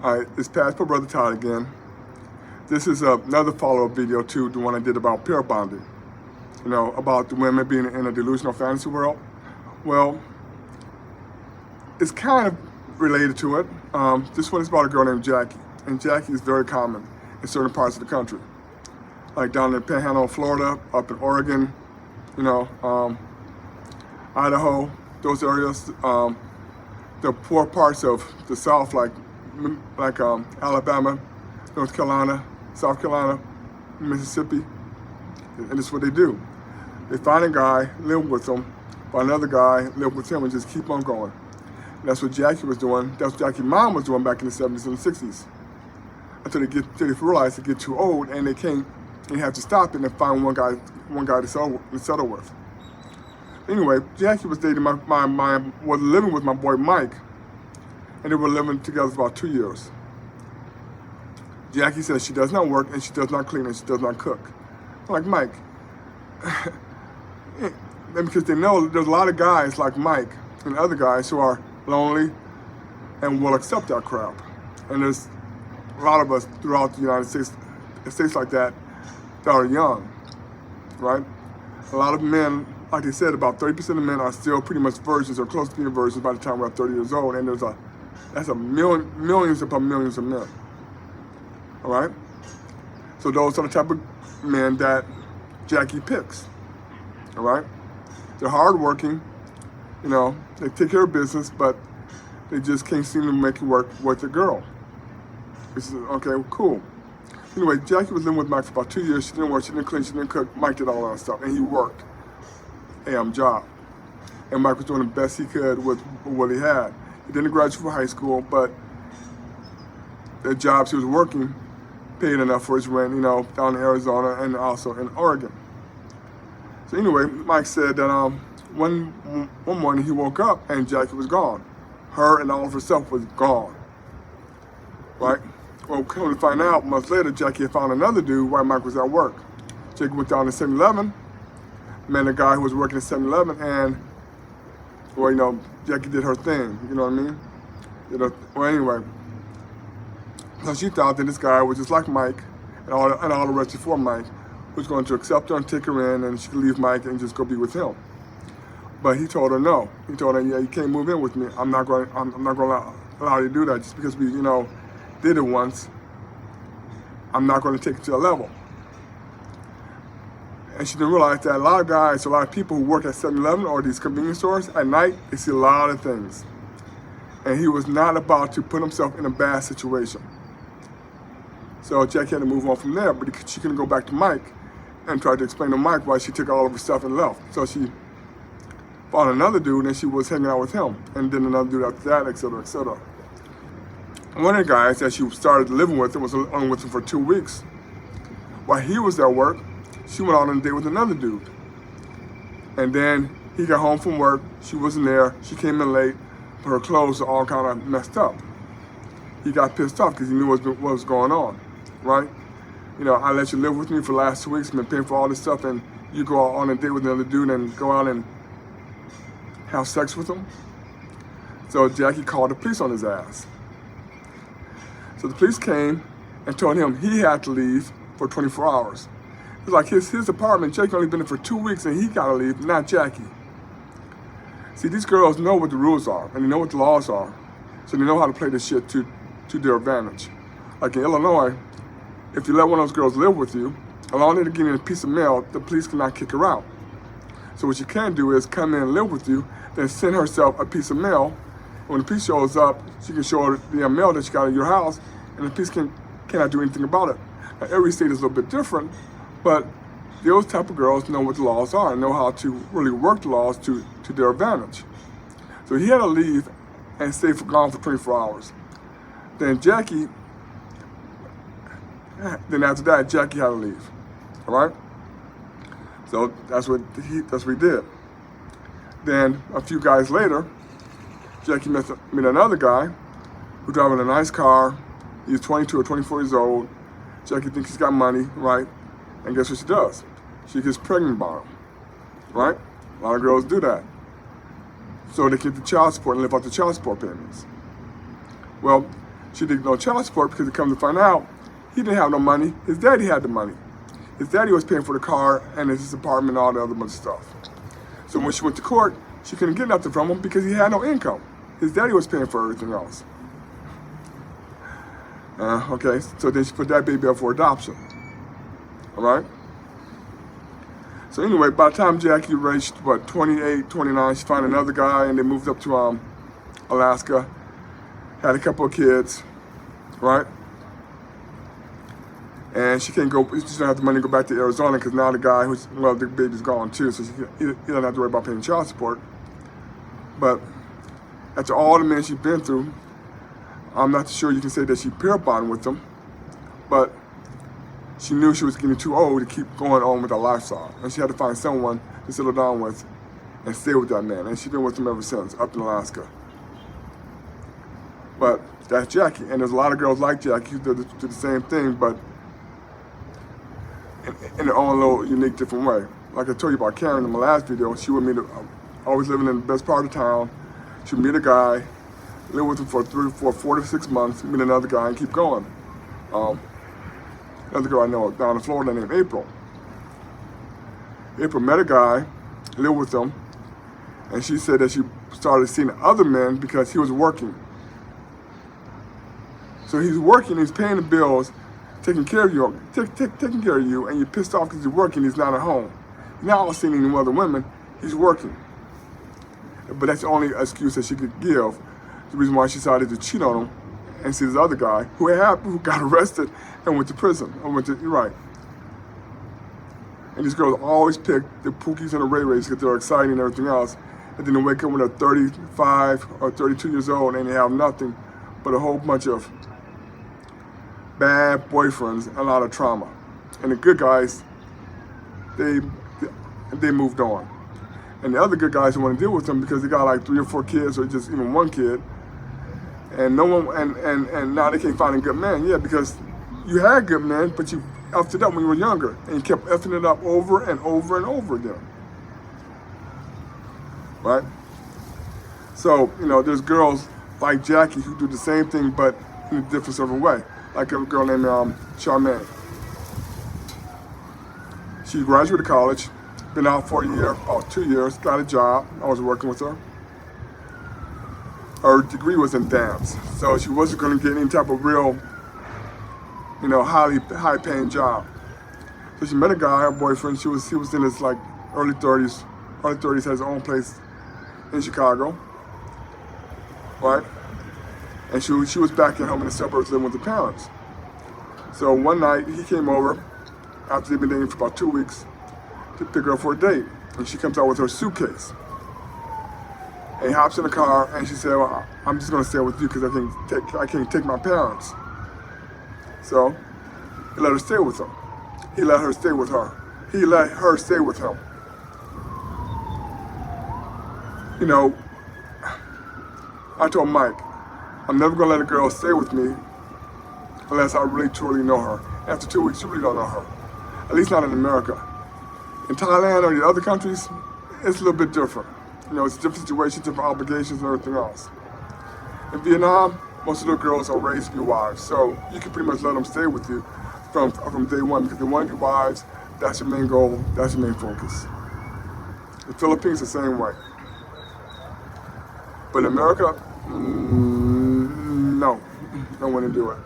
All right, it's Pastor Brother Todd again. This is another follow-up video to the one I did about pair bonding. You know, about the women being in a delusional fantasy world. Well, it's kind of related to it. This one is about a girl named Jackie. And Jackie is very common in certain parts of the country. Like down in Panhandle of Florida, up in Oregon, you know, Idaho, those areas. The poor parts of the South, like Alabama, North Carolina, South Carolina, Mississippi, and this is what they do. They find a guy, live with him, find another guy, live with him, and just keep on going. And that's what Jackie was doing. That's what Jackie's mom was doing back in the 70s and the 60s. Until they realize they get too old and they have to stop it and find one guy to settle with. Anyway, Jackie was dating was living with my boy Mike, and they were living together for about 2 years. Jackie says she does not work and she does not clean and she does not cook. I'm like, Mike, because they know there's a lot of guys like Mike and other guys who are lonely and will accept that crap. And there's a lot of us throughout the United States like that are young, right? A lot of men, like they said, about 30% of men are still pretty much virgins or close to being virgins by the time we're 30 years old, and that's millions upon millions of men. All right? So those are the type of men that Jackie picks. All right? They're hardworking, you know, they take care of business, but they just can't seem to make it work with the girl. This is okay, cool. Anyway, Jackie was living with Mike for about 2 years. She didn't work, she didn't clean, she didn't cook. Mike did all that stuff, and he worked. Job. And Mike was doing the best he could with what he had. He didn't graduate from high school, but the jobs he was working paid enough for his rent, you know, down in Arizona and also in Oregon. So anyway, Mike said that one morning he woke up and Jackie was gone. Her and all of herself was gone. Right? Well, come to find out, months later, Jackie had found another dude while Mike was at work. Jackie went down to 7-Eleven, met a guy who was working at 7-Eleven, and, well, you know, Jackie did her thing, you know what I mean? Well, anyway, so she thought that this guy was just like Mike and all the rest before Mike, was going to accept her and take her in, and she could leave Mike and just go be with him. But he told her no. He told her, yeah, you can't move in with me. I'm not going to allow you to do that just because we, you know, did it once. I'm not going to take it to a level. And she didn't realize that a lot of guys, a lot of people who work at 7-Eleven or these convenience stores at night, they see a lot of things. And he was not about to put himself in a bad situation. So Jackie had to move on from there, but she couldn't go back to Mike and try to explain to Mike why she took all of her stuff and left. So she found another dude and she was hanging out with him, and then another dude after that, etc., etc. One of the guys that she started living with and was only with him for 2 weeks, while he was at work, she went out on a date with another dude. And then he got home from work, she wasn't there, she came in late, but her clothes were all kind of messed up. He got pissed off because he knew what was going on, right? You know, I let you live with me for the last 2 weeks, been paying for all this stuff, and you go out on a date with another dude and go out and have sex with him. So Jackie called the police on his ass. So the police came and told him he had to leave for 24 hours. It's like his apartment, Jackie only been there for 2 weeks and he gotta leave, not Jackie. See, these girls know what the rules are and they know what the laws are. So they know how to play this shit to their advantage. Like in Illinois, if you let one of those girls live with you, along to give you a piece of mail, the police cannot kick her out. So what you can do is come in and live with you, then send herself a piece of mail. When the police shows up, she can show her the mail that she got at your house, and the police cannot do anything about it. Now, every state is a little bit different, but those type of girls know what the laws are and know how to really work the laws to their advantage. So he had to leave and stay gone for 24 hours. Then after that, Jackie had to leave, all right? So that's what he did. Then a few guys later, Jackie met another guy who's driving a nice car. He's 22 or 24 years old. Jackie thinks he's got money, right? And guess what she does? She gets pregnant by him, right? A lot of girls do that. So they keep the child support and live off the child support payments. Well, she didn't know child support because it come to find out, he didn't have no money. His daddy had the money. His daddy was paying for the car and his apartment and all the other bunch of stuff. So when she went to court, she couldn't get nothing from him because he had no income. His daddy was paying for everything else. Okay, so then she put that baby up for adoption. All right? So anyway, by the time Jackie reached, 28, 29, she found another guy and they moved up to Alaska, had a couple of kids, right? And she can't go, she doesn't have the money to go back to Arizona because now the guy the baby's gone too, so he doesn't have to worry about paying child support. But after all the men she's been through, I'm not sure you can say that she pair bonded with them, but she knew she was getting too old to keep going on with her lifestyle. And she had to find someone to settle down with and stay with that man. And she's been with him ever since, up in Alaska. But that's Jackie. And there's a lot of girls like Jackie who do the same thing, but in their own little unique different way. Like I told you about Karen in my last video, she would meet, always living in the best part of town. She would meet a guy, live with him for 4 to 6 months, meet another guy and keep going. Another girl I know down in Florida named April. April met a guy, lived with him, and she said that she started seeing other men because he was working. So he's working, he's paying the bills, taking care of you, taking care of you, and you're pissed off because he's working, he's not at home. He's not seeing any other women, he's working. But that's the only excuse that she could give. The reason why she decided to cheat on him and see this other guy who got arrested and went to prison. Right. And these girls always pick the Pookies and the Ray Rays because they're exciting and everything else. And then they wake up when they're 35 or 32 years old and they have nothing but a whole bunch of bad boyfriends and a lot of trauma. And the good guys, they moved on. And the other good guys don't want to deal with them because they got like 3 or 4 kids or just even 1 kid. And no one, and now they can't find a good man. Yeah, because you had good men, but you effed it up when you were younger, and you kept effing it up over and over and over again. Right? So, there's girls like Jackie who do the same thing, but in a different sort of way. Like a girl named Charmaine. She graduated college, been out for a year, about 2 years, got a job. I was working with her. Her degree was in dance, so she wasn't going to get any type of real, high-paying job. So she met a guy, her boyfriend. He was in his like early 30s, had his own place in Chicago, right? And she was back at home in the suburbs living with her parents. So one night he came over after they'd been dating for about 2 weeks to pick her up for a date, and she comes out with her suitcase. And he hops in the car, and she said, well, I'm just gonna stay with you because I can't take my parents. So he let her stay with him. He let her stay with her. He let her stay with him. I told Mike, I'm never gonna let a girl stay with me unless I really truly know her. After 2 weeks, you really don't know her. At least not in America. In Thailand or the other countries, it's a little bit different. It's a different situation, different obligations and everything else. In Vietnam, most of the girls are raised to be wives, so you can pretty much let them stay with you from day one because they want to be wives. That's your main goal, that's your main focus. The Philippines, the same way. But in America, no, don't want to do it.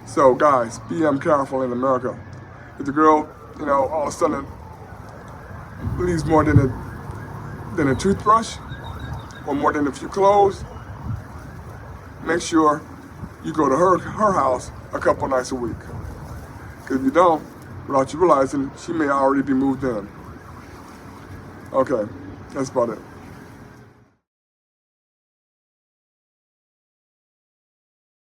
So guys, be careful in America. If the girl, all of a sudden leaves more than a toothbrush or more than a few clothes, make sure you go to her house a couple nights a week. Because if you don't, without you realizing, she may already be moved in. Okay, that's about it.